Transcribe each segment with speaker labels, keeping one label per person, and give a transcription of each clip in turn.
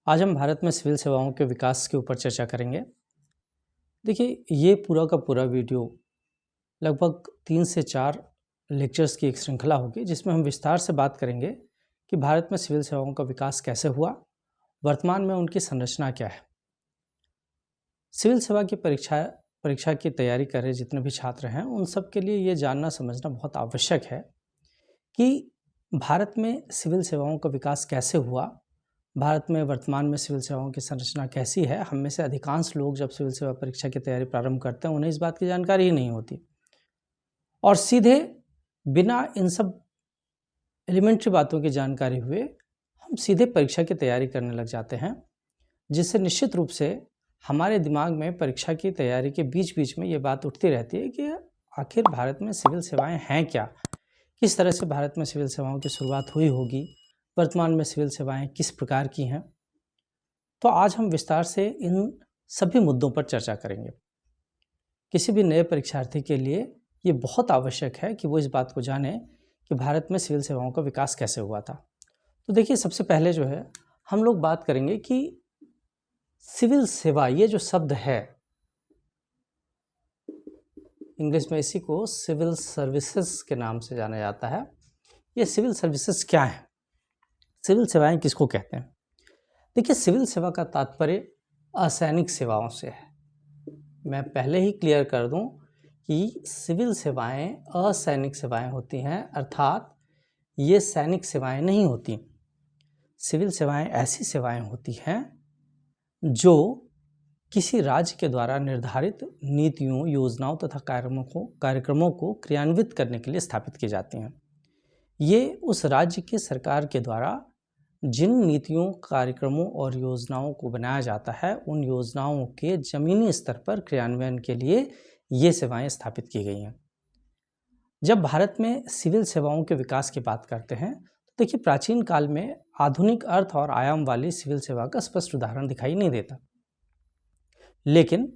Speaker 1: आज हम भारत में सिविल सेवाओं के विकास के ऊपर चर्चा करेंगे। देखिए, ये पूरा का पूरा वीडियो लगभग 3 से 4 लेक्चर्स की एक श्रृंखला होगी, जिसमें हम विस्तार से बात करेंगे कि भारत में सिविल सेवाओं का विकास कैसे हुआ, वर्तमान में उनकी संरचना क्या है। सिविल सेवा की परीक्षा की तैयारी कर रहे जितने भी छात्र हैं, उन सब के लिए ये जानना समझना बहुत आवश्यक है कि भारत में सिविल सेवाओं का विकास कैसे हुआ, भारत में वर्तमान में सिविल सेवाओं की संरचना कैसी है। हम में से अधिकांश लोग जब सिविल सेवा परीक्षा की तैयारी प्रारंभ करते हैं, उन्हें इस बात की जानकारी ही नहीं होती और सीधे बिना इन सब एलिमेंट्री बातों की जानकारी हुए हम सीधे परीक्षा की तैयारी करने लग जाते हैं, जिससे निश्चित रूप से हमारे दिमाग में परीक्षा की तैयारी के बीच बीच में ये बात उठती रहती है कि आखिर भारत में सिविल सेवाएं हैं क्या, किस तरह से भारत में सिविल सेवाओं की शुरुआत हुई होगी, वर्तमान में सिविल सेवाएं किस प्रकार की हैं। तो आज हम विस्तार से इन सभी मुद्दों पर चर्चा करेंगे। किसी भी नए परीक्षार्थी के लिए ये बहुत आवश्यक है कि वो इस बात को जाने कि भारत में सिविल सेवाओं का विकास कैसे हुआ था। तो देखिए, सबसे पहले जो है हम लोग बात करेंगे कि सिविल सेवा, ये जो शब्द है, इंग्लिश में इसी को सिविल सर्विसेज के नाम से जाना जाता है। ये सिविल सर्विसेज क्या है, सिविल सेवाएं किसको कहते हैं? देखिए, सिविल सेवा का तात्पर्य असैनिक सेवाओं से है। मैं पहले ही क्लियर कर दूं कि सिविल सेवाएं असैनिक सेवाएं होती हैं, अर्थात ये सैनिक सेवाएं नहीं होती। सिविल सेवाएं ऐसी सेवाएं होती हैं जो किसी राज्य के द्वारा निर्धारित नीतियों, योजनाओं तथा कार्यक्रमों को क्रियान्वित करने के लिए स्थापित की जाती हैं। ये उस राज्य की सरकार के द्वारा जिन नीतियों, कार्यक्रमों और योजनाओं को बनाया जाता है, उन योजनाओं के जमीनी स्तर पर क्रियान्वयन के लिए ये सेवाएं स्थापित की गई हैं। जब भारत में सिविल सेवाओं के विकास की बात करते हैं तो देखिए, प्राचीन काल में आधुनिक अर्थ और आयाम वाली सिविल सेवा का स्पष्ट उदाहरण दिखाई नहीं देता, लेकिन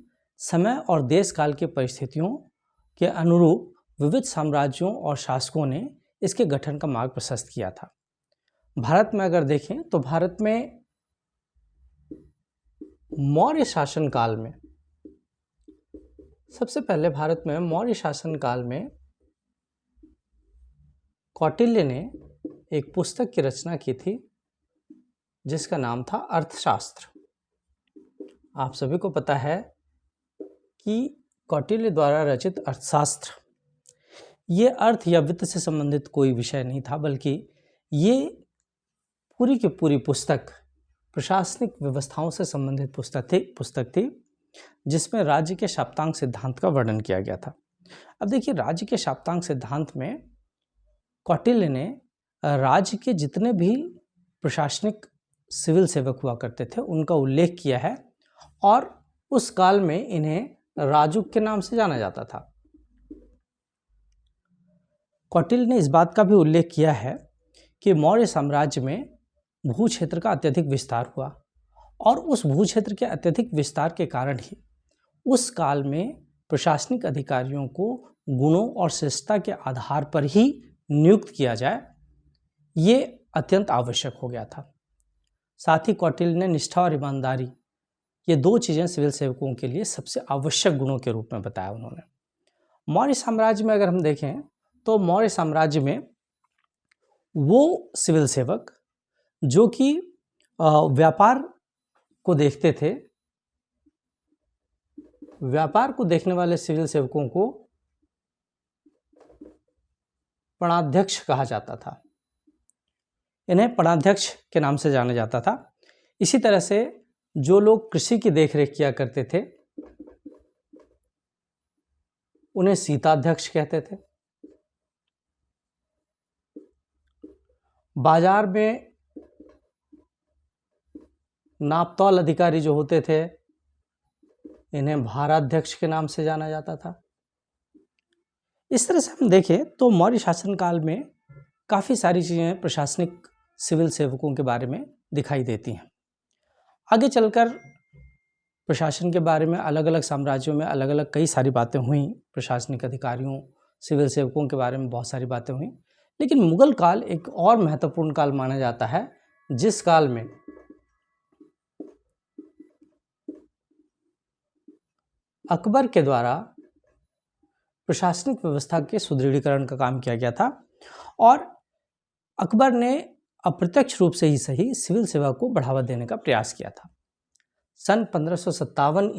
Speaker 1: समय और देश काल की परिस्थितियों के अनुरूप विविध साम्राज्यों और शासकों ने इसके गठन का मार्ग प्रशस्त किया था। भारत में अगर देखें तो भारत में मौर्य शासन काल में, सबसे पहले भारत में मौर्य शासन काल में कौटिल्य ने एक पुस्तक की रचना की थी जिसका नाम था अर्थशास्त्र। आप सभी को पता है कि कौटिल्य द्वारा रचित अर्थशास्त्र, ये अर्थ या वित्त से संबंधित कोई विषय नहीं था, बल्कि ये पूरी की पूरी पुस्तक प्रशासनिक व्यवस्थाओं से संबंधित पुस्तक थी जिसमें राज्य के शाप्तांग सिद्धांत का वर्णन किया गया था। अब देखिए, राज्य के शाप्तांग सिद्धांत में कौटिल्य ने राज्य के जितने भी प्रशासनिक सिविल सेवक हुआ करते थे उनका उल्लेख किया है और उस काल में इन्हें राजुक के नाम से जाना जाता था। कौटिल्य ने इस बात का भी उल्लेख किया है कि मौर्य साम्राज्य में भू क्षेत्र का अत्यधिक विस्तार हुआ और उस भू क्षेत्र के अत्यधिक विस्तार के कारण ही उस काल में प्रशासनिक अधिकारियों को गुणों और श्रेष्ठता के आधार पर ही नियुक्त किया जाए, ये अत्यंत आवश्यक हो गया था। साथ ही कौटिल्य ने निष्ठा और ईमानदारी, ये दो चीज़ें सिविल सेवकों के लिए सबसे आवश्यक गुणों के रूप में बताया उन्होंने। मौर्य साम्राज्य में अगर हम देखें तो मौर्य साम्राज्य में वो सिविल सेवक जो कि व्यापार को देखते थे, व्यापार को देखने वाले सिविल सेवकों को पणाध्यक्ष कहा जाता था। इन्हें पणाध्यक्ष के नाम से जाना जाता था। इसी तरह से जो लोग कृषि की देखरेख किया करते थे उन्हें शीताध्यक्ष कहते थे। बाजार में नापतौल अधिकारी जो होते थे, इन्हें भाराध्यक्ष के नाम से जाना जाता था। इस तरह से हम देखें तो मौर्य शासनकाल में काफ़ी सारी चीज़ें प्रशासनिक सिविल सेवकों के बारे में दिखाई देती हैं। आगे चलकर प्रशासन के बारे में अलग अलग साम्राज्यों में अलग अलग कई सारी बातें हुई, प्रशासनिक अधिकारियों, सिविल सेवकों के बारे में बहुत सारी बातें हुई, लेकिन मुगल काल एक और महत्वपूर्ण काल माना जाता है, जिस काल में अकबर के द्वारा प्रशासनिक व्यवस्था के सुदृढ़ीकरण का काम किया गया था और अकबर ने अप्रत्यक्ष रूप से ही सही सिविल सेवा को बढ़ावा देने का प्रयास किया था। सन 1557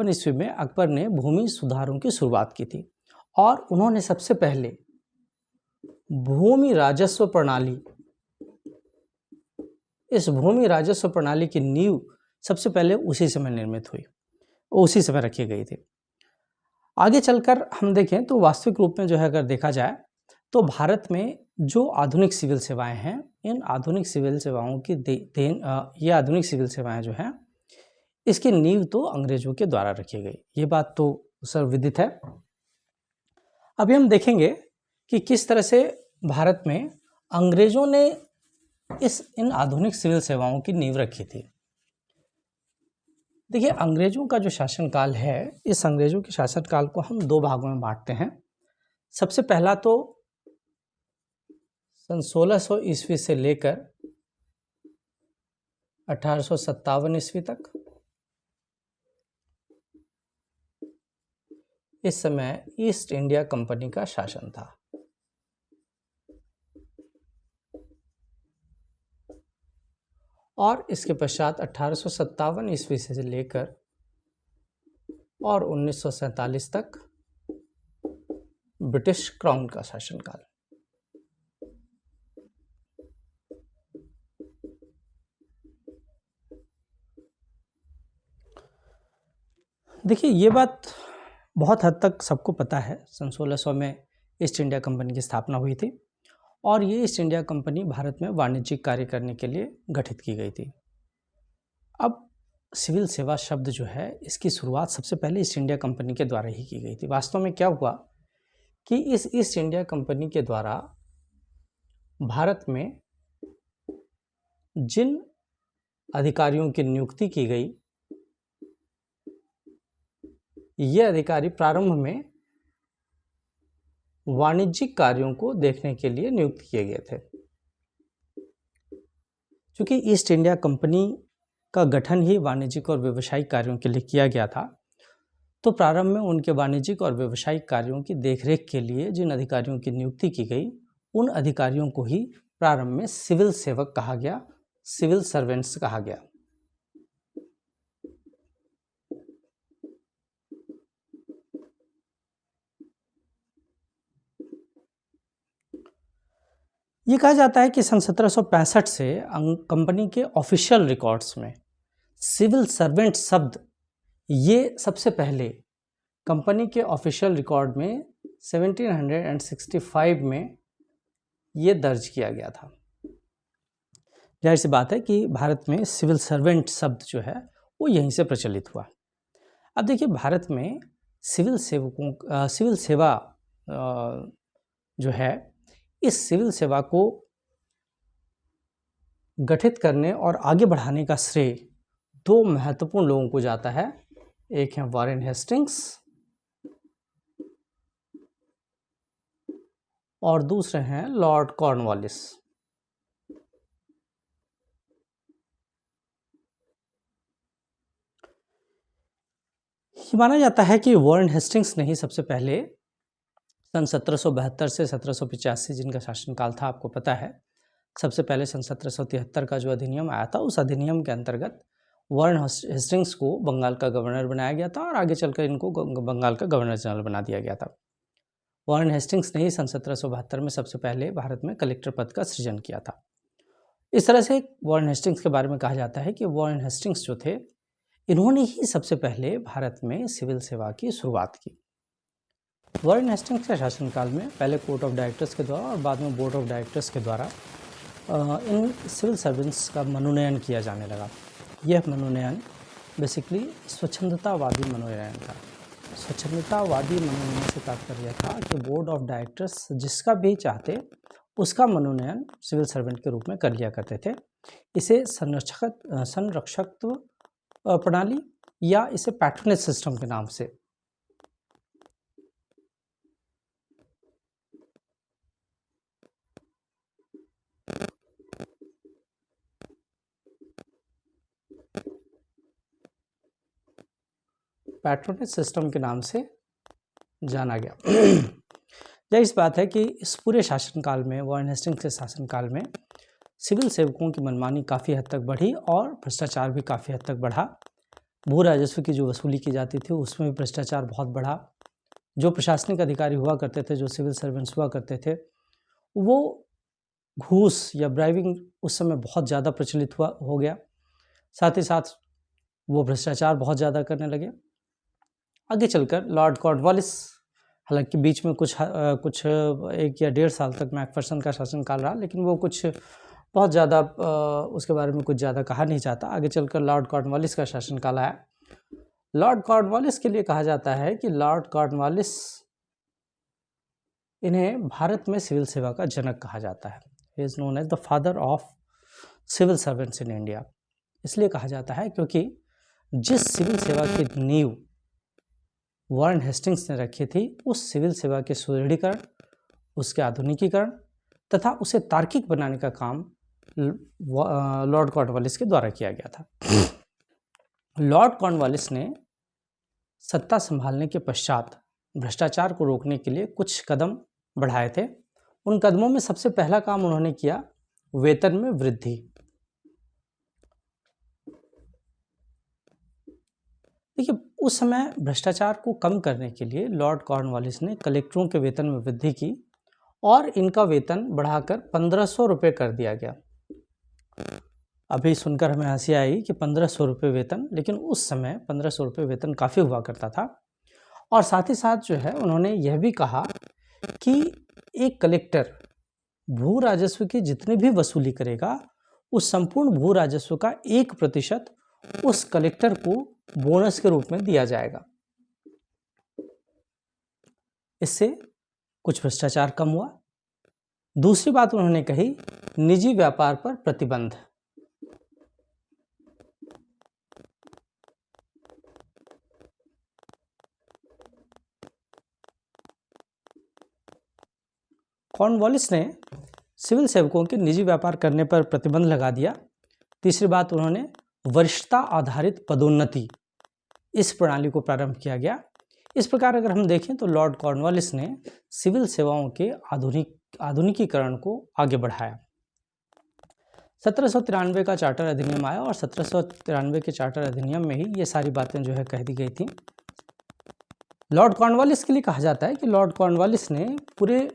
Speaker 1: ईस्वी में अकबर ने भूमि सुधारों की शुरुआत की थी और उन्होंने सबसे पहले भूमि राजस्व प्रणाली की नींव सबसे पहले उसी समय निर्मित हुई, उसी समय रखी गई थी। आगे चलकर हम देखें तो वास्तविक रूप में जो है अगर देखा जाए तो भारत में जो आधुनिक सिविल सेवाएं हैं, इन आधुनिक सिविल सेवाओं की ये आधुनिक सिविल सेवाएं जो हैं इसकी नींव तो अंग्रेजों के द्वारा रखी गई, ये बात तो सर्वविदित है। अभी हम देखेंगे कि किस तरह से भारत में अंग्रेजों ने इन आधुनिक सिविल सेवाओं की नींव रखी थी। देखिए, अंग्रेजों का जो शासनकाल है, इस अंग्रेजों के शासनकाल को हम दो भागों में बांटते हैं। सबसे पहला तो सन 1600 ईस्वी से लेकर 1857 ईस्वी तक। इस समय ईस्ट इंडिया कंपनी का शासन था। और इसके पश्चात 1857 ईस्वी से लेकर और 1947 तक ब्रिटिश क्राउन का शासनकाल। देखिए, ये बात बहुत हद तक सबको पता है। सन 1600 में ईस्ट इंडिया कंपनी की स्थापना हुई थी और ये ईस्ट इंडिया कंपनी भारत में वाणिज्यिक कार्य करने के लिए गठित की गई थी। अब सिविल सेवा शब्द जो है, इसकी शुरुआत सबसे पहले ईस्ट इंडिया कंपनी के द्वारा ही की गई थी। वास्तव में क्या हुआ कि इस ईस्ट इंडिया कंपनी के द्वारा भारत में जिन अधिकारियों की नियुक्ति की गई, ये अधिकारी प्रारंभ में वाणिज्यिक कार्यों को देखने के लिए नियुक्त किए गए थे। क्योंकि ईस्ट इंडिया कंपनी का गठन ही वाणिज्यिक और व्यावसायिक कार्यों के लिए किया गया था, तो प्रारंभ में उनके वाणिज्यिक और व्यावसायिक कार्यों की देखरेख के लिए जिन अधिकारियों की नियुक्ति की गई, उन अधिकारियों को ही प्रारंभ में सिविल सेवक कहा गया, सिविल सर्वेंट्स कहा गया। ये कहा जाता है कि सन 1765 से कंपनी के ऑफिशियल रिकॉर्ड्स में सिविल सर्वेंट शब्द ये सबसे पहले कंपनी के ऑफिशियल रिकॉर्ड में 1765 में ये दर्ज किया गया था। जाहिर सी बात है कि भारत में सिविल सर्वेंट शब्द जो है वो यहीं से प्रचलित हुआ। अब देखिए, भारत में सिविल सेवा जो है, इस सिविल सेवा को गठित करने और आगे बढ़ाने का श्रेय दो महत्वपूर्ण लोगों को जाता है। एक है वॉरेन हेस्टिंग्स और दूसरे हैं लॉर्ड कॉर्नवालिस। माना जाता है कि वॉरेन हेस्टिंग्स ने ही सबसे पहले सन 1772 से 1785 जिनका शासनकाल था, आपको पता है, सबसे पहले सन 1773 का जो अधिनियम आया था, उस अधिनियम के अंतर्गत वॉरेन हेस्टिंग्स को बंगाल का गवर्नर बनाया गया था और आगे चलकर इनको बंगाल का गवर्नर जनरल बना दिया गया था। वॉरेन हेस्टिंग्स ने ही सन 1772 में सबसे पहले भारत में कलेक्टर पद का सृजन किया था। इस तरह से वॉरेन हेस्टिंग्स के बारे में कहा जाता है कि वॉरेन हेस्टिंग्स जो थे, इन्होंने ही सबसे पहले भारत में सिविल सेवा की शुरुआत की। वॉरेन हेस्टिंग्स के शासनकाल में पहले कोर्ट ऑफ डायरेक्टर्स के द्वारा और बाद में बोर्ड ऑफ डायरेक्टर्स के द्वारा इन सिविल सर्वेंट्स का मनोनयन किया जाने लगा। यह मनोनयन बेसिकली स्वच्छंदतावादी मनोनयन था। स्वच्छंदतावादी मनोनयन से तात्पर्य था कि बोर्ड ऑफ डायरेक्टर्स जिसका भी चाहते उसका मनोनयन सिविल सर्वेंट के रूप में कर लिया करते थे। इसे संरक्षकत्व प्रणाली या इसे पैट्रोनेज सिस्टम के नाम से पैट्रोनेज सिस्टम के नाम से जाना गया। यह इस बात है कि इस पूरे शासनकाल में, वॉरेन हेस्टिंग्स के शासनकाल में सिविल सेवकों की मनमानी काफ़ी हद तक बढ़ी और भ्रष्टाचार भी काफ़ी हद तक बढ़ा। भू राजस्व की जो वसूली की जाती थी उसमें भी भ्रष्टाचार बहुत बढ़ा। जो प्रशासनिक अधिकारी हुआ करते थे, जो सिविल सर्वेंट्स हुआ करते थे, वो घूस या ब्राइबिंग उस समय बहुत ज़्यादा प्रचलित हो गया। साथ ही साथ वो भ्रष्टाचार बहुत ज़्यादा करने लगे। आगे चलकर लॉर्ड कॉर्नवालिस, हालांकि बीच में कुछ 1 या 1.5 साल तक मैकफर्सन का शासनकाल रहा, लेकिन वो कुछ बहुत ज़्यादा उसके बारे में कुछ ज़्यादा कहा नहीं चाहता। आगे चलकर लॉर्ड कॉर्नवालिस का शासनकाल आया। लॉर्ड कॉर्नवालिस के लिए कहा जाता है कि लॉर्ड कॉर्नवालिस, इन्हें भारत में सिविल सेवा का जनक कहा जाता है। He is known as the father of civil servants in India. इसलिए कहा जाता है क्योंकि जिस सिविल सेवा की नींव वॉरेन हेस्टिंग्स ने रखी थी, उस सिविल सेवा के सुदृढ़ीकरण, उसके आधुनिकीकरण तथा उसे तार्किक बनाने का काम लॉर्ड कॉर्नवालिस के द्वारा किया गया था। लॉर्ड कॉर्नवालिस ने सत्ता संभालने के पश्चात भ्रष्टाचार को रोकने के लिए कुछ कदम बढ़ाए थे। उन कदमों में सबसे पहला काम उन्होंने किया वेतन में वृद्धि। देखिए, उस समय भ्रष्टाचार को कम करने के लिए लॉर्ड कॉर्नवालिस ने कलेक्टरों के वेतन में वृद्धि की और इनका वेतन बढ़ाकर 1500 रुपये कर दिया गया। अभी सुनकर हमें हंसी आई कि 1500 रुपये वेतन, लेकिन उस समय 1500 रुपये वेतन काफ़ी हुआ करता था। और साथ ही साथ जो है उन्होंने यह भी कहा कि एक कलेक्टर भू राजस्व की जितनी भी वसूली करेगा, उस संपूर्ण भू राजस्व का 1% उस कलेक्टर को बोनस के रूप में दिया जाएगा। इससे कुछ भ्रष्टाचार कम हुआ। दूसरी बात उन्होंने कही, निजी व्यापार पर प्रतिबंध। कॉर्नवालिस ने सिविल सेवकों के निजी व्यापार करने पर प्रतिबंध लगा दिया। तीसरी बात, उन्होंने वरिष्ठता आधारित पदोन्नति, इस प्रणाली को प्रारंभ किया गया। इस प्रकार अगर हम देखें तो लॉर्ड कॉर्नवालिस ने सिविल सेवाओं के आधुनिकीकरण को आगे बढ़ाया। 1793 का चार्टर अधिनियम आया और 1793 के चार्टर अधिनियम में ही ये सारी बातें जो है कह दी गई थी। लॉर्ड कॉर्नवालिस के लिए कहा जाता है कि लॉर्ड कॉर्नवालिस ने पूरे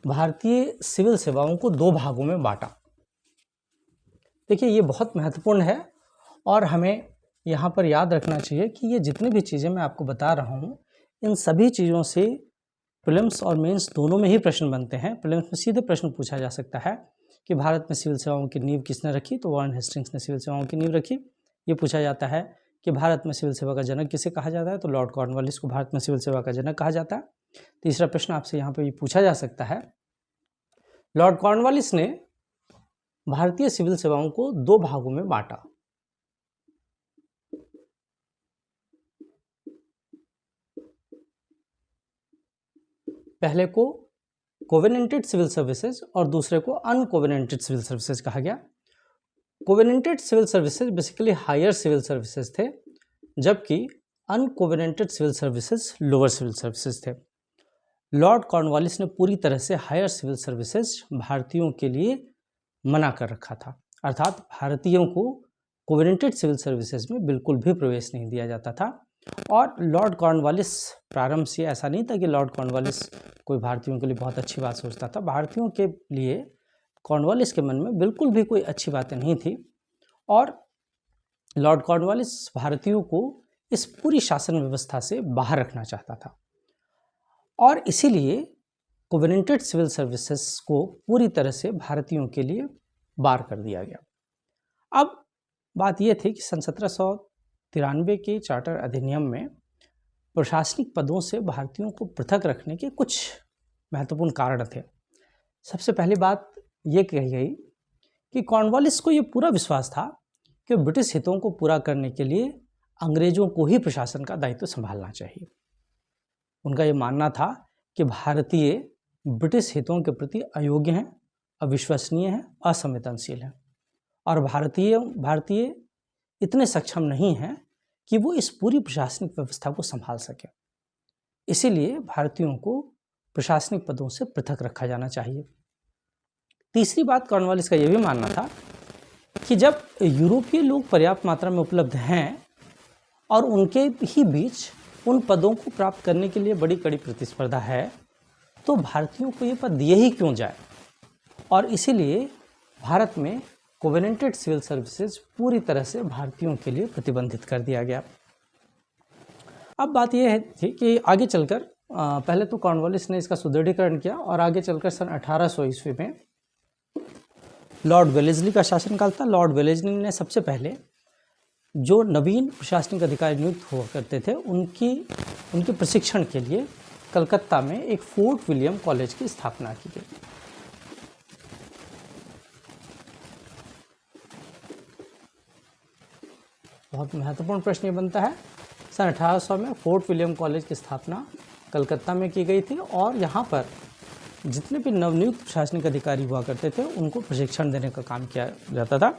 Speaker 1: भारतीय सिविल सेवाओं को 2 भागों में बांटा। देखिए, ये बहुत महत्वपूर्ण है और हमें यहाँ पर याद रखना चाहिए कि ये जितनी भी चीज़ें मैं आपको बता रहा हूँ, इन सभी चीज़ों से प्रीलिम्स और मेंस दोनों में ही प्रश्न बनते हैं। प्रीलिम्स में सीधे प्रश्न पूछा जा सकता है कि भारत में सिविल सेवाओं की नींव किसने रखी, तो वॉरेन हेस्टिंग्स ने सिविल सेवाओं की नींव रखी। ये पूछा जाता है कि भारत में सिविल सेवा का जनक किसे कहा जाता है, तो लॉर्ड कॉर्नवालिस को भारत में सिविल सेवा का जनक कहा जाता है। तीसरा प्रश्न आपसे यहाँ पर ये पूछा जा सकता है, लॉर्ड कॉर्नवालिस ने भारतीय सिविल सेवाओं को 2 भागों में बांटा। पहले को कोवेनेंटेड सिविल सर्विसेज और दूसरे को अनकोवेनेंटेड सिविल सर्विसेज कहा गया। Covenanted civil services basically higher civil services थे, जबकि uncovenanted civil services lower civil services थे। लॉर्ड कॉर्नवालिस ने पूरी तरह से हायर सिविल सर्विसेज भारतीयों के लिए मना कर रखा था, अर्थात भारतीयों को कोवेनेंटेड सिविल सर्विसेज में बिल्कुल भी प्रवेश नहीं दिया जाता था। और लॉर्ड कॉर्नवालिस प्रारंभ से ऐसा नहीं था कि लॉर्ड कॉर्नवालिस कोई भारतीयों के लिए बहुत अच्छी बात सोचता था। भारतीयों के लिए कॉर्नवालिस के मन में बिल्कुल भी कोई अच्छी बातें नहीं थी और लॉर्ड कॉर्नवालिस भारतीयों को इस पूरी शासन व्यवस्था से बाहर रखना चाहता था और इसीलिए कोवेनेंटेड सिविल सर्विसेज को पूरी तरह से भारतीयों के लिए बार कर दिया गया। अब बात यह थी कि सन 1793 के चार्टर अधिनियम में प्रशासनिक पदों से भारतीयों को पृथक रखने के कुछ महत्वपूर्ण कारण थे। सबसे पहली बात ये कही गई कि कॉर्नवालिस को ये पूरा विश्वास था कि ब्रिटिश हितों को पूरा करने के लिए अंग्रेजों को ही प्रशासन का दायित्व संभालना चाहिए। उनका ये मानना था कि भारतीय ब्रिटिश हितों के प्रति अयोग्य हैं, अविश्वसनीय हैं, असंवेदनशील हैं और भारतीय इतने सक्षम नहीं हैं कि वो इस पूरी प्रशासनिक व्यवस्था को संभाल सके। इसीलिए भारतीयों को प्रशासनिक पदों से पृथक रखा जाना चाहिए। तीसरी बात कॉर्नवालिस का यह भी मानना था कि जब यूरोपीय लोग पर्याप्त मात्रा में उपलब्ध हैं और उनके ही बीच उन पदों को प्राप्त करने के लिए बड़ी कड़ी प्रतिस्पर्धा है, तो भारतीयों को ये पद दिए ही क्यों जाए। और इसीलिए भारत में कोवेनेंटेड सिविल सर्विसेज पूरी तरह से भारतीयों के लिए प्रतिबंधित कर दिया गया। अब बात यह है कि आगे चलकर पहले तो कॉर्नवालिस ने इसका सुदृढ़ीकरण किया और आगे चलकर सन 1800 ईस्वी में लॉर्ड वेलेस्ली का शासनकाल था। लॉर्ड वेलेस्ली ने सबसे पहले जो नवीन प्रशासनिक अधिकारी नियुक्त हुआ करते थे उनके प्रशिक्षण के लिए कलकत्ता में एक फोर्ट विलियम कॉलेज की स्थापना की गई। बहुत महत्वपूर्ण प्रश्न ये बनता है, सन 1800 में फोर्ट विलियम कॉलेज की स्थापना कलकत्ता में की गई थी और यहाँ पर जितने भी नवनियुक्त प्रशासनिक अधिकारी हुआ करते थे उनको प्रशिक्षण देने का काम किया जाता था।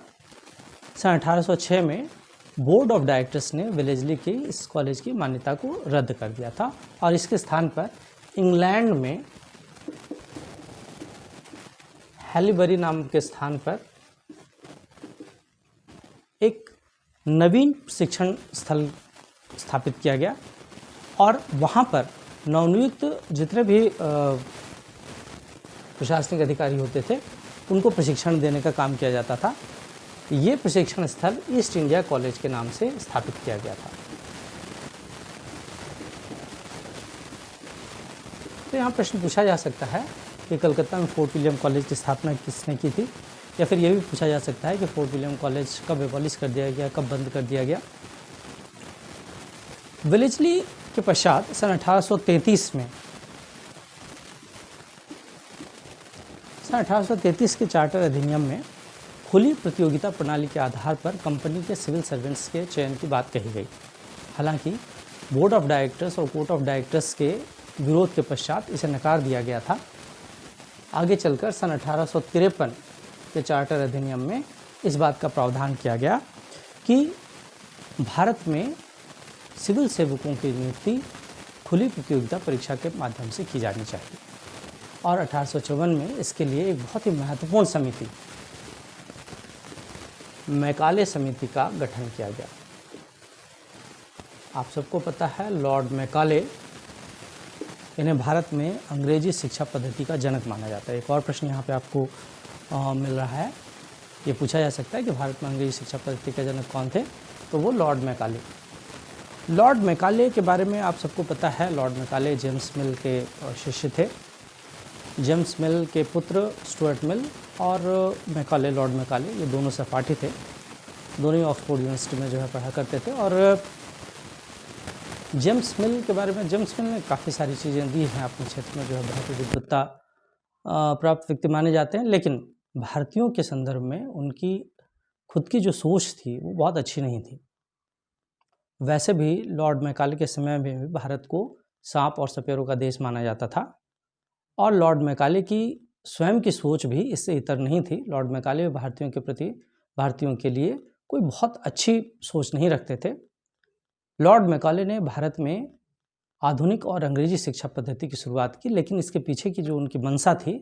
Speaker 1: सन 1806 में बोर्ड ऑफ डायरेक्टर्स ने वेलेस्ली की इस कॉलेज की मान्यता को रद्द कर दिया था और इसके स्थान पर इंग्लैंड में हैलीबरी नाम के स्थान पर एक नवीन शिक्षण स्थल स्थापित किया गया और वहाँ पर नवनियुक्त जितने भी प्रशासनिक अधिकारी होते थे उनको प्रशिक्षण देने का काम किया जाता था। ये प्रशिक्षण स्थल ईस्ट इंडिया कॉलेज के नाम से स्थापित किया गया था। तो यहाँ प्रश्न पूछा जा सकता है कि कलकत्ता में फोर्ट विलियम कॉलेज की स्थापना किसने की थी, या फिर यह भी पूछा जा सकता है कि फोर्ट विलियम कॉलेज कब एबॉलिश कर दिया गया, कब बंद कर दिया गया। वेलेस्ली के पश्चात सन 1833 में 1833 के चार्टर अधिनियम में खुली प्रतियोगिता प्रणाली के आधार पर कंपनी के सिविल सर्वेंट्स के चयन की बात कही गई। हालांकि बोर्ड ऑफ डायरेक्टर्स और कोर्ट ऑफ डायरेक्टर्स के विरोध के पश्चात इसे नकार दिया गया था। आगे चलकर सन 1853 के चार्टर अधिनियम में इस बात का प्रावधान किया गया कि भारत में सिविल सेवकों की नियुक्ति खुली प्रतियोगिता परीक्षा के माध्यम से की जानी चाहिए और 1854 में इसके लिए एक बहुत ही महत्वपूर्ण समिति मैकाले समिति का गठन किया गया। आप सबको पता है लॉर्ड मैकाले, इन्हें भारत में अंग्रेजी शिक्षा पद्धति का जनक माना जाता है। एक और प्रश्न यहाँ पे आपको मिल रहा है, ये पूछा जा सकता है कि भारत में अंग्रेजी शिक्षा पद्धति के जनक कौन थे, तो वो लॉर्ड मैकाले। लॉर्ड मैकाले के बारे में आप सबको पता है, लॉर्ड मैकाले जेम्स मिल के शिष्य थे। जेम्स मिल के पुत्र स्टुअर्ट मिल और मैकाले, लॉर्ड मैकाले, ये दोनों सहपाठी थे। दोनों ही ऑक्सफोर्ड यूनिवर्सिटी में जो है पढ़ा करते थे। और जेम्स मिल के बारे में, जेम्स मिल ने काफ़ी सारी चीज़ें दी हैं अपने क्षेत्र में, जो है बहुत ही विद्वत्ता प्राप्त व्यक्ति माने जाते हैं, लेकिन भारतीयों के संदर्भ में उनकी खुद की जो सोच थी वो बहुत अच्छी नहीं थी। वैसे भी लॉर्ड मैकाले के समय में भी भारत को सांप और सपेरों का देश माना जाता था और लॉर्ड मैकाले की स्वयं की सोच भी इससे इतर नहीं थी। लॉर्ड मैकाले भारतीयों के प्रति, भारतीयों के लिए कोई बहुत अच्छी सोच नहीं रखते थे। लॉर्ड मैकाले ने भारत में आधुनिक और अंग्रेजी शिक्षा पद्धति की शुरुआत की, लेकिन इसके पीछे की जो उनकी मंशा थी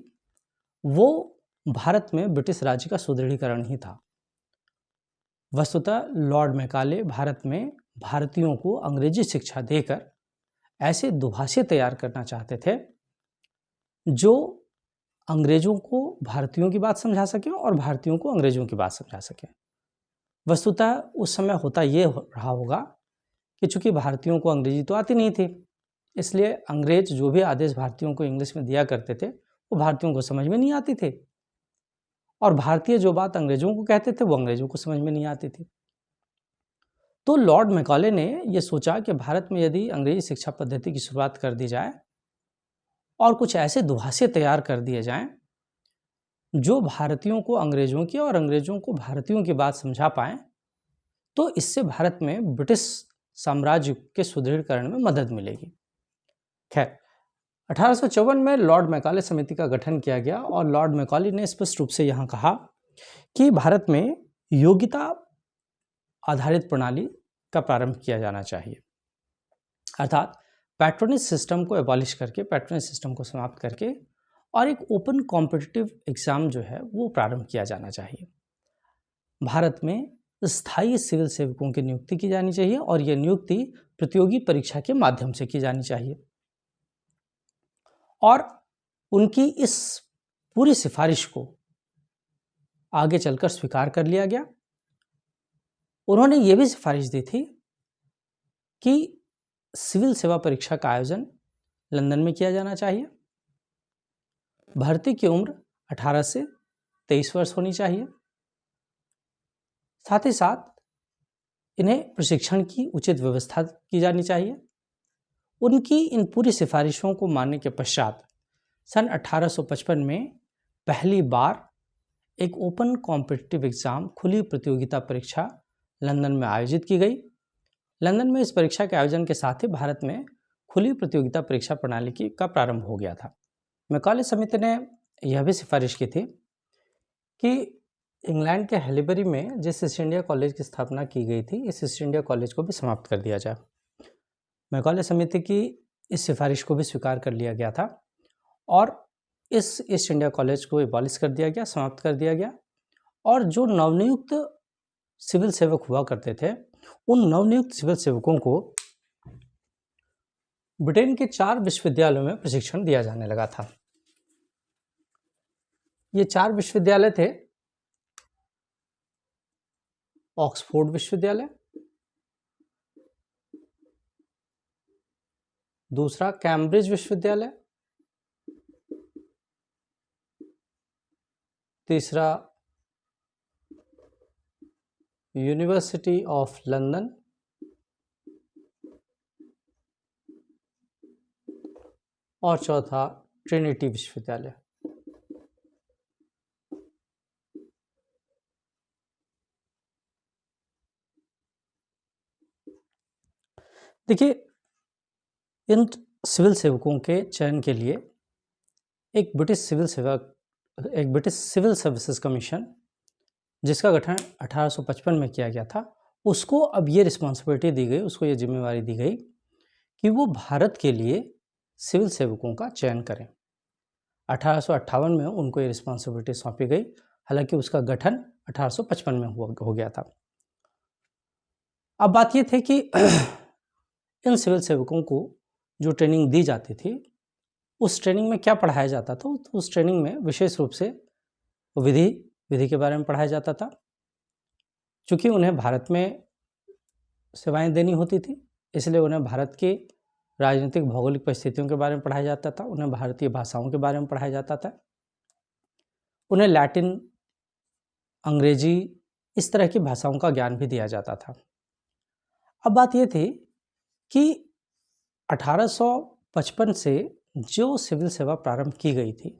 Speaker 1: वो भारत में ब्रिटिश राज्य का सुदृढ़ीकरण ही था। वस्तुतः लॉर्ड मैकाले भारत में भारतीयों को अंग्रेजी शिक्षा देकर ऐसे दुभाषी तैयार करना चाहते थे जो अंग्रेजों को भारतीयों की बात समझा सकें और भारतीयों को अंग्रेजों की बात समझा सकें। वस्तुतः उस समय होता ये रहा होगा कि चूंकि भारतीयों को अंग्रेजी तो आती नहीं थी, इसलिए अंग्रेज जो भी आदेश भारतीयों को इंग्लिश में दिया करते थे वो भारतीयों को समझ में नहीं आती थी, और भारतीय जो बात अंग्रेजों को कहते थे वो अंग्रेजों को समझ में नहीं आती थी। तो लॉर्ड मैकाले ने यह सोचा कि भारत में यदि अंग्रेजी शिक्षा पद्धति की शुरुआत कर दी जाए और कुछ ऐसे दुभाषी तैयार कर दिए जाएं जो भारतीयों को अंग्रेजों की और अंग्रेजों को भारतीयों की बात समझा पाएं, तो इससे भारत में ब्रिटिश साम्राज्य के सुदृढ़ीकरण में मदद मिलेगी। खैर, 1854 में लॉर्ड मैकाले समिति का गठन किया गया और लॉर्ड मैकाले ने स्पष्ट रूप से यहाँ कहा कि भारत में योग्यता आधारित प्रणाली का प्रारंभ किया जाना चाहिए। अर्थात पैट्रोनेज सिस्टम को एबॉलिश करके, पैट्रोनेज सिस्टम को समाप्त करके और एक ओपन कॉम्पिटिटिव एग्ज़ाम जो है वो प्रारंभ किया जाना चाहिए। भारत में स्थायी सिविल सेवकों की नियुक्ति की जानी चाहिए और यह नियुक्ति प्रतियोगी परीक्षा के माध्यम से की जानी चाहिए। और उनकी इस पूरी सिफारिश को आगे चलकर स्वीकार कर लिया गया। उन्होंने ये भी सिफारिश दी थी कि सिविल सेवा परीक्षा का आयोजन लंदन में किया जाना चाहिए। भर्ती की उम्र 18 से 23 वर्ष होनी चाहिए। साथ ही साथ इन्हें प्रशिक्षण की उचित व्यवस्था की जानी चाहिए। उनकी इन पूरी सिफारिशों को मानने के पश्चात सन 1855 में पहली बार एक ओपन कॉम्पिटिटिव एग्ज़ाम, खुली प्रतियोगिता परीक्षा लंदन में आयोजित की गई। लंदन में इस परीक्षा के आयोजन के साथ ही भारत में खुली प्रतियोगिता परीक्षा प्रणाली का प्रारंभ हो गया था। मैकॉले समिति ने यह भी सिफारिश की थी कि इंग्लैंड के हैलीबरी में जिस ईस्ट इंडिया कॉलेज की स्थापना की गई थी, इस ईस्ट इंडिया कॉलेज को भी समाप्त कर दिया जाए। मैकॉले समिति की इस सिफारिश को भी स्वीकार कर लिया गया था और इस ईस्ट इंडिया कॉलेज को एबॉलिश कर दिया गया, समाप्त कर दिया गया। और जो नवनियुक्त सिविल सेवक हुआ करते थे, उन नवनियुक्त सिविल सेवकों को ब्रिटेन के 4 विश्वविद्यालयों में प्रशिक्षण दिया जाने लगा था। ये 4 विश्वविद्यालय थे: ऑक्सफोर्ड विश्वविद्यालय, दूसरा कैम्ब्रिज विश्वविद्यालय, तीसरा यूनिवर्सिटी ऑफ लंदन और चौथा ट्रिनिटी विश्वविद्यालय। देखिए, इन सिविल सेवकों के चयन के लिए एक ब्रिटिश सिविल सर्विसेज कमीशन, जिसका गठन 1855 में किया गया था, उसको अब ये रिस्पॉन्सिबिलिटी दी गई, उसको ये जिम्मेवारी दी गई कि वो भारत के लिए सिविल सेवकों का चयन करें। 1858 में उनको ये रिस्पॉन्सिबिलिटी सौंपी गई, हालांकि उसका गठन 1855 में हो गया था। अब बात ये थी कि इन सिविल सेवकों को जो ट्रेनिंग दी जाती थी, उस ट्रेनिंग में क्या पढ़ाया जाता था? तो उस ट्रेनिंग में विशेष रूप से विधि के बारे में पढ़ाया जाता था। चूँकि उन्हें भारत में सेवाएं देनी होती थी, इसलिए उन्हें भारत की राजनीतिक भौगोलिक परिस्थितियों के बारे में पढ़ाया जाता था। उन्हें भारतीय भाषाओं के बारे में पढ़ाया जाता था। उन्हें लैटिन, अंग्रेजी, इस तरह की भाषाओं का ज्ञान भी दिया जाता था। अब बात ये थी कि 1855 से जो सिविल सेवा प्रारंभ की गई थी,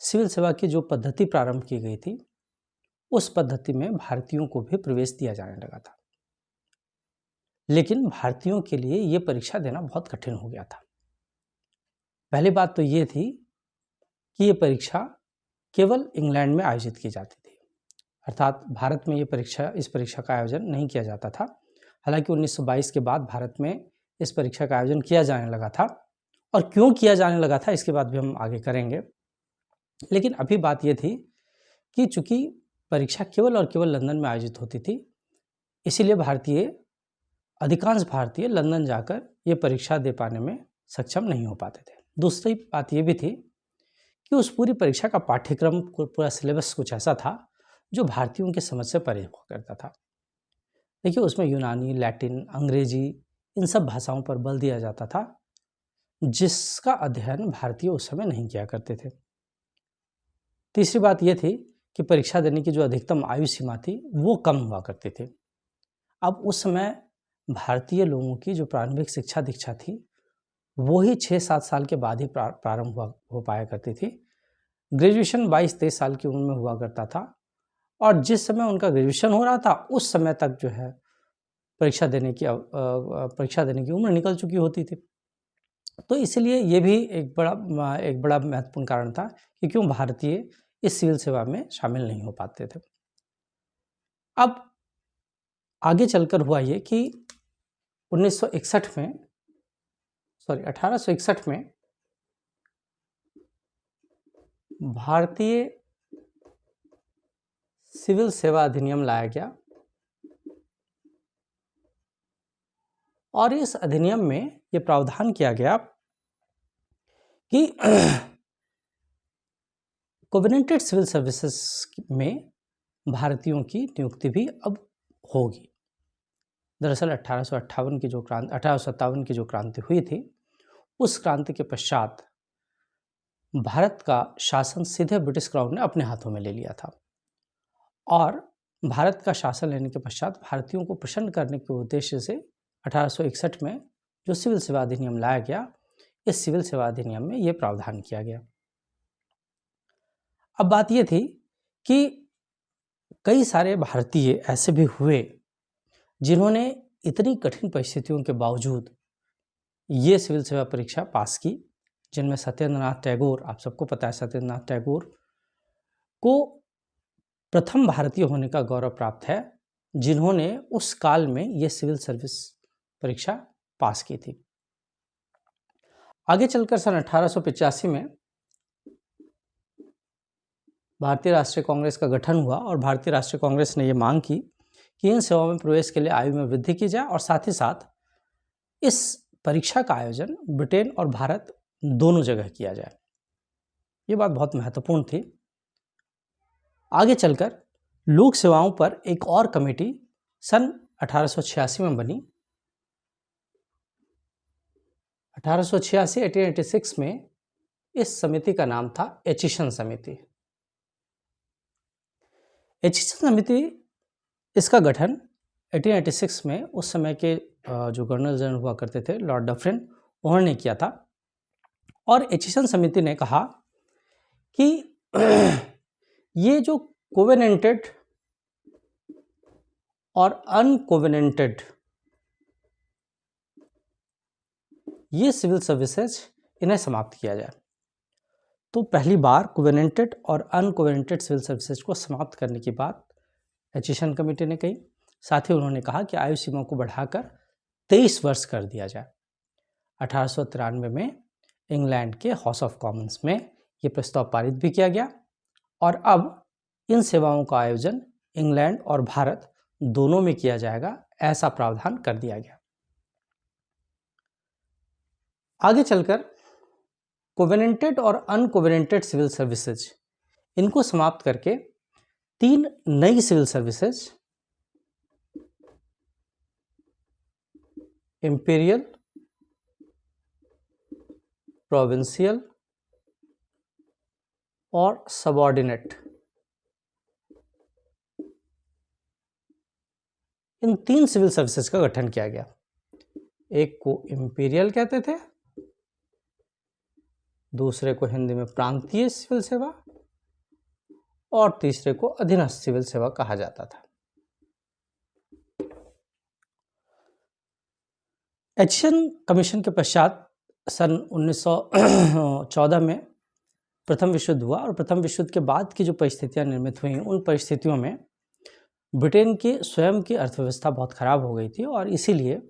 Speaker 1: सिविल सेवा की जो पद्धति प्रारंभ की गई थी, उस पद्धति में भारतीयों को भी प्रवेश दिया जाने लगा था। लेकिन भारतीयों के लिए ये परीक्षा देना बहुत कठिन हो गया था। पहली बात तो ये थी कि ये परीक्षा केवल इंग्लैंड में आयोजित की जाती थी, अर्थात भारत में इस परीक्षा का आयोजन नहीं किया जाता था। हालांकि 1922 के बाद भारत में इस परीक्षा का आयोजन किया जाने लगा था, और क्यों किया जाने लगा था इसके बाद भी हम आगे करेंगे। लेकिन अभी बात ये थी कि चूंकि परीक्षा केवल और केवल लंदन में आयोजित होती थी, इसीलिए अधिकांश भारतीय लंदन जाकर ये परीक्षा दे पाने में सक्षम नहीं हो पाते थे। दूसरी बात ये भी थी कि उस पूरी परीक्षा का पाठ्यक्रम, पूरा सिलेबस कुछ ऐसा था जो भारतीयों की समझ से परे हुआ करता था। देखिए, उसमें यूनानी, लैटिन, अंग्रेजी, इन सब भाषाओं पर बल दिया जाता था, जिसका अध्ययन भारतीय उस समय नहीं किया करते थे। तीसरी बात यह थी कि परीक्षा देने की जो अधिकतम आयु सीमा थी वो कम हुआ करती थी। अब उस समय भारतीय लोगों की जो प्रारंभिक शिक्षा दीक्षा थी वो ही 6-7 साल के बाद ही प्रारंभ हो पाया करती थी। ग्रेजुएशन 22-23 साल की उम्र में हुआ करता था, और जिस समय उनका ग्रेजुएशन हो रहा था उस समय तक जो है परीक्षा देने की उम्र निकल चुकी होती थी। तो इसलिए ये भी एक बड़ा महत्वपूर्ण कारण था कि क्यों भारतीय इस सिविल सेवा में शामिल नहीं हो पाते थे। अब आगे चलकर हुआ ये कि 1861 में भारतीय सिविल सेवा अधिनियम लाया गया और इस अधिनियम में यह प्रावधान किया गया कि कोवेनेंटेड सिविल सर्विसेज में भारतीयों की नियुक्ति भी अब होगी। दरअसल 1857 की जो क्रांति हुई थी, उस क्रांति के पश्चात भारत का शासन सीधे ब्रिटिश क्राउन ने अपने हाथों में ले लिया था और भारत का शासन लेने के पश्चात भारतीयों को प्रसन्न करने के उद्देश्य से 1861 में जो सिविल सेवा अधिनियम लाया गया, इस सिविल सेवा अधिनियम में यह प्रावधान किया गया। अब बात यह थी कि कई सारे भारतीय ऐसे भी हुए जिन्होंने इतनी कठिन परिस्थितियों के बावजूद ये सिविल सेवा परीक्षा पास की, जिनमें सत्येंद्रनाथ टैगोर, आप सबको पता है सत्येंद्रनाथ टैगोर को प्रथम भारतीय होने का गौरव प्राप्त है जिन्होंने उस काल में ये सिविल सर्विस परीक्षा पास की थी। आगे चलकर सन 1885 में भारतीय राष्ट्रीय कांग्रेस का गठन हुआ और भारतीय राष्ट्रीय कांग्रेस ने यह मांग की कि इन सेवाओं में प्रवेश के लिए आयु में वृद्धि की जाए और साथ ही साथ इस परीक्षा का आयोजन ब्रिटेन और भारत दोनों जगह किया जाए। ये बात बहुत महत्वपूर्ण थी। आगे चलकर लोक सेवाओं पर एक और कमेटी सन 1886 में बनी। 1886 में इस समिति का नाम था एचिसन समिति। एचिसन समिति, इसका गठन 1886 में उस समय के जो गवर्नर जनरल हुआ करते थे लॉर्ड डफरिन, उन्होंने किया था और एचिसन समिति ने कहा कि ये जो कोवेनेंटेड और अनकोवेनेंटेड ये सिविल सर्विसेज, इन्हें समाप्त किया जाए। तो पहली बार कोवेनेंटेड और अनकोवेनेंटेड सिविल सर्विसेज को समाप्त करने की बात एचिसन कमेटी ने कही। साथ ही उन्होंने कहा कि आयु सीमा को बढ़ाकर 23 वर्ष कर दिया जाए। 1893 में इंग्लैंड के हाउस ऑफ कॉमन्स में ये प्रस्ताव पारित भी किया गया और अब इन सेवाओं का आयोजन इंग्लैंड और भारत दोनों में किया जाएगा, ऐसा प्रावधान कर दिया गया। आगे चलकर कोवेनेंटेड और अनकोवेनेंटेड सिविल सर्विसेज, इनको समाप्त करके 3 नई सिविल सर्विसेज, इंपीरियल, प्रोविंशियल और सबऑर्डिनेट, इन 3 सिविल सर्विसेज का गठन किया गया। एक को इंपीरियल कहते थे, दूसरे को हिंदी में प्रांतीय सिविल सेवा और तीसरे को अधीनस्थ सिविल सेवा कहा जाता था। एचिसन कमीशन के पश्चात सन 1914 में प्रथम विश्व युद्ध हुआ और प्रथम विश्व युद्ध के बाद की जो परिस्थितियां निर्मित हुई, उन परिस्थितियों में ब्रिटेन के स्वयं की अर्थव्यवस्था बहुत खराब हो गई थी और इसीलिए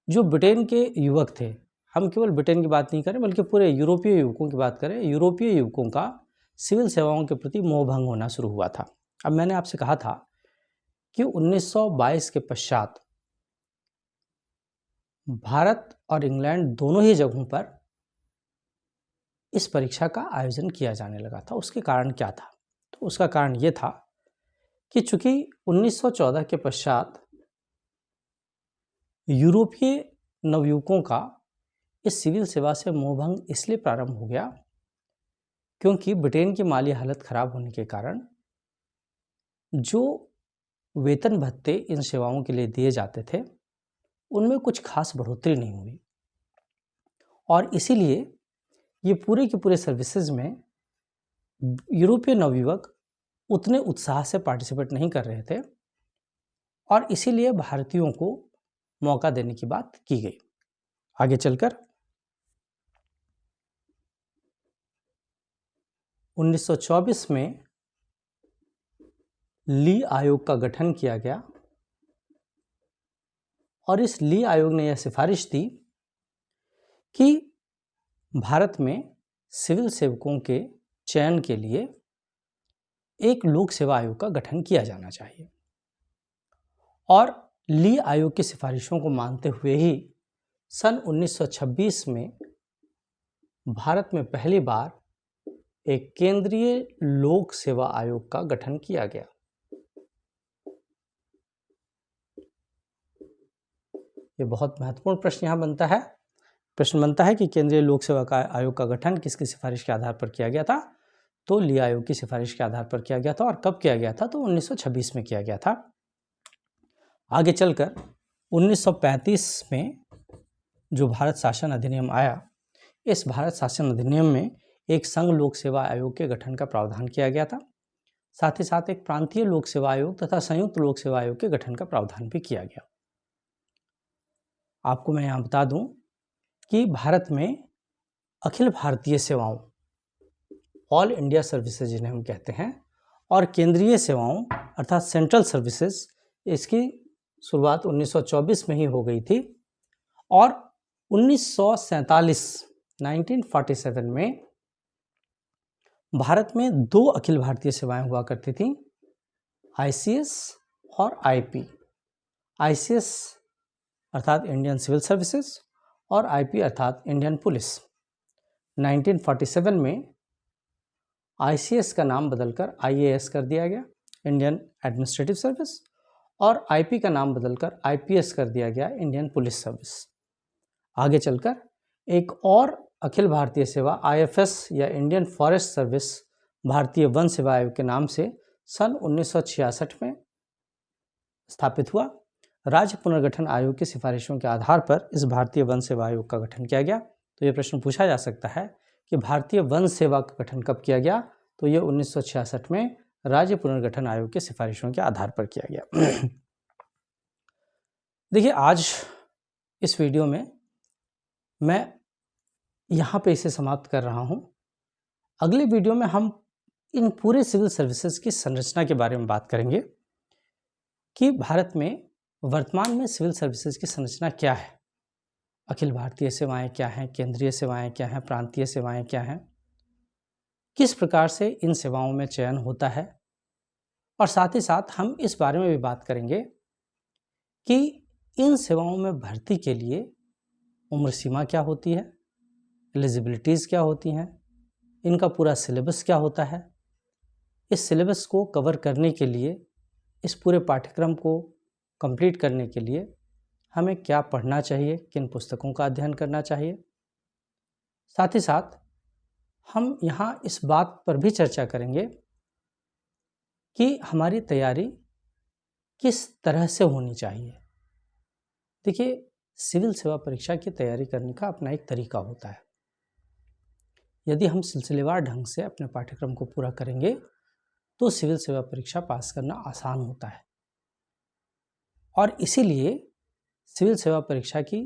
Speaker 1: जो ब्रिटेन के युवक थे, हम केवल ब्रिटेन की बात नहीं करें बल्कि पूरे यूरोपीय युवकों की बात करें, यूरोपीय युवकों का सिविल सेवाओं के प्रति मोहभंग होना शुरू हुआ था। अब मैंने आपसे कहा था कि 1922 के पश्चात भारत और इंग्लैंड दोनों ही जगहों पर इस परीक्षा का आयोजन किया जाने लगा था। उसके कारण क्या था? तो उसका कारण ये था कि चूंकि 1914 के पश्चात यूरोपीय नवयुवकों का इस सिविल सेवा से मोहभंग इसलिए प्रारंभ हो गया क्योंकि ब्रिटेन की माली हालत खराब होने के कारण जो वेतन भत्ते इन सेवाओं के लिए दिए जाते थे, उनमें कुछ खास बढ़ोतरी नहीं हुई और इसीलिए ये पूरे के पूरे सर्विसेज में यूरोपीय नवयुवक उतने उत्साह से पार्टिसिपेट नहीं कर रहे थे और इसीलिए भारतीयों को मौका देने की बात की गई। आगे चलकर 1924 में ली आयोग का गठन किया गया और इस ली आयोग ने यह सिफारिश दी कि भारत में सिविल सेवकों के चयन के लिए एक लोक सेवा आयोग का गठन किया जाना चाहिए। और ली आयोग की सिफारिशों को मानते हुए ही सन 1926 में भारत में पहली बार एक केंद्रीय लोक सेवा आयोग का गठन किया गया। ये बहुत महत्वपूर्ण प्रश्न यहाँ बनता है। प्रश्न बनता है कि केंद्रीय लोक सेवा आयोग का गठन किसकी सिफारिश के आधार पर किया गया था? तो ली आयोग की सिफारिश के आधार पर किया गया था। और कब किया गया था? तो 1926 में किया गया था। आगे चलकर 1935 में जो भारत शासन अधिनियम आया, इस भारत शासन अधिनियम में एक संघ लोक सेवा आयोग के गठन का प्रावधान किया गया था। साथ ही साथ एक प्रांतीय लोक सेवा आयोग तथा संयुक्त लोक सेवा आयोग के गठन का प्रावधान भी किया गया। आपको मैं यहाँ बता दूं कि भारत में अखिल भारतीय सेवाओं, ऑल इंडिया सर्विसेज जिन्हें हम कहते हैं, और केंद्रीय सेवाओं अर्थात सेंट्रल सर्विसेज, इसकी शुरुआत 1924 में ही हो गई थी। और 1947 में भारत में 2 अखिल भारतीय सेवाएं हुआ करती थीं, ICS और IP। ICS अर्थात इंडियन सिविल सर्विसेज और IP अर्थात इंडियन पुलिस। 1947 में ICS का नाम बदलकर IAS कर दिया गया, इंडियन एडमिनिस्ट्रेटिव सर्विस, और IP का नाम बदलकर IPS कर दिया गया, इंडियन पुलिस सर्विस। आगे चलकर एक और अखिल भारतीय सेवा IFS या इंडियन फॉरेस्ट सर्विस भारतीय वन सेवा आयोग के नाम से सन 1966 में स्थापित हुआ। राज्य पुनर्गठन आयोग की सिफारिशों के आधार पर इस भारतीय वन सेवा आयोग का गठन किया गया। तो ये प्रश्न पूछा जा सकता है कि भारतीय वन सेवा का गठन कब किया गया? तो ये 1966 में राज्य पुनर्गठन आयोग की सिफारिशों के आधार पर किया गया। देखिए, आज इस वीडियो में मैं यहाँ पे इसे समाप्त कर रहा हूँ। अगले वीडियो में हम इन पूरे सिविल सर्विसेज की संरचना के बारे में बात करेंगे कि भारत में वर्तमान में सिविल सर्विसेज की संरचना क्या है, अखिल भारतीय सेवाएं क्या हैं, केंद्रीय सेवाएं क्या हैं, प्रांतीय सेवाएं क्या हैं, किस प्रकार से इन सेवाओं में चयन होता है। और साथ ही साथ हम इस बारे में भी बात करेंगे कि इन सेवाओं में भर्ती के लिए उम्र सीमा क्या होती है, एलिजिबिलिटीज़ क्या होती हैं, इनका पूरा सिलेबस क्या होता है। इस सिलेबस को कवर करने के लिए, इस पूरे पाठ्यक्रम को कंप्लीट करने के लिए हमें क्या पढ़ना चाहिए, किन पुस्तकों का अध्ययन करना चाहिए। साथ ही साथ हम यहाँ इस बात पर भी चर्चा करेंगे कि हमारी तैयारी किस तरह से होनी चाहिए। देखिए, सिविल सेवा परीक्षा की तैयारी करने का अपना एक तरीका होता है। यदि हम सिलसिलेवार ढंग से अपने पाठ्यक्रम को पूरा करेंगे तो सिविल सेवा परीक्षा पास करना आसान होता है। और इसीलिए सिविल सेवा परीक्षा की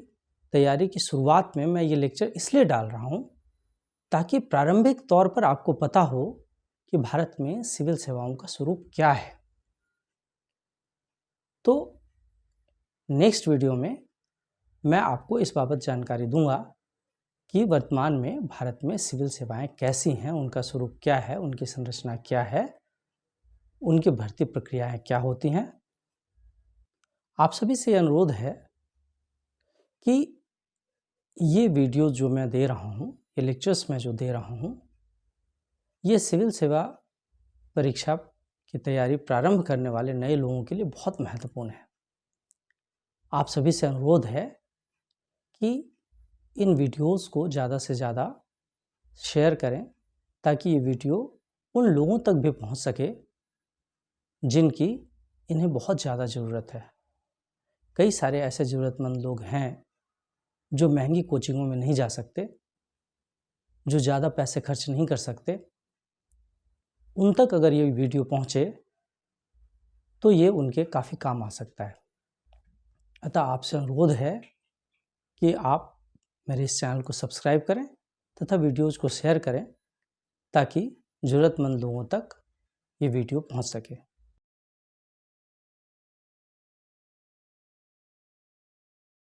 Speaker 1: तैयारी की शुरुआत में मैं ये लेक्चर इसलिए डाल रहा हूँ ताकि प्रारंभिक तौर पर आपको पता हो कि भारत में सिविल सेवाओं का स्वरूप क्या है। तो नेक्स्ट वीडियो में मैं आपको इस बाबत जानकारी दूंगा कि वर्तमान में भारत में सिविल सेवाएं कैसी हैं, उनका स्वरूप क्या है, उनकी संरचना क्या है, उनकी भर्ती प्रक्रियाएं क्या होती हैं। आप सभी से अनुरोध है कि ये वीडियो जो मैं दे रहा हूँ, ये लेक्चर्स मैं जो दे रहा हूँ, ये सिविल सेवा परीक्षा की तैयारी प्रारंभ करने वाले नए लोगों के लिए बहुत महत्वपूर्ण है। आप सभी से अनुरोध है कि इन वीडियोस को ज़्यादा से ज़्यादा शेयर करें ताकि ये वीडियो उन लोगों तक भी पहुंच सके जिनकी इन्हें बहुत ज़्यादा ज़रूरत है। कई सारे ऐसे ज़रूरतमंद लोग हैं जो महंगी कोचिंगों में नहीं जा सकते, जो ज़्यादा पैसे खर्च नहीं कर सकते। उन तक अगर ये वीडियो पहुँचे तो ये उनके काफ़ी काम आ सकता है। अतः आपसे अनुरोध है कि आप मेरे इस चैनल को सब्सक्राइब करें तथा वीडियोज़ को शेयर करें ताकि ज़रूरतमंद लोगों तक ये वीडियो पहुंच सके।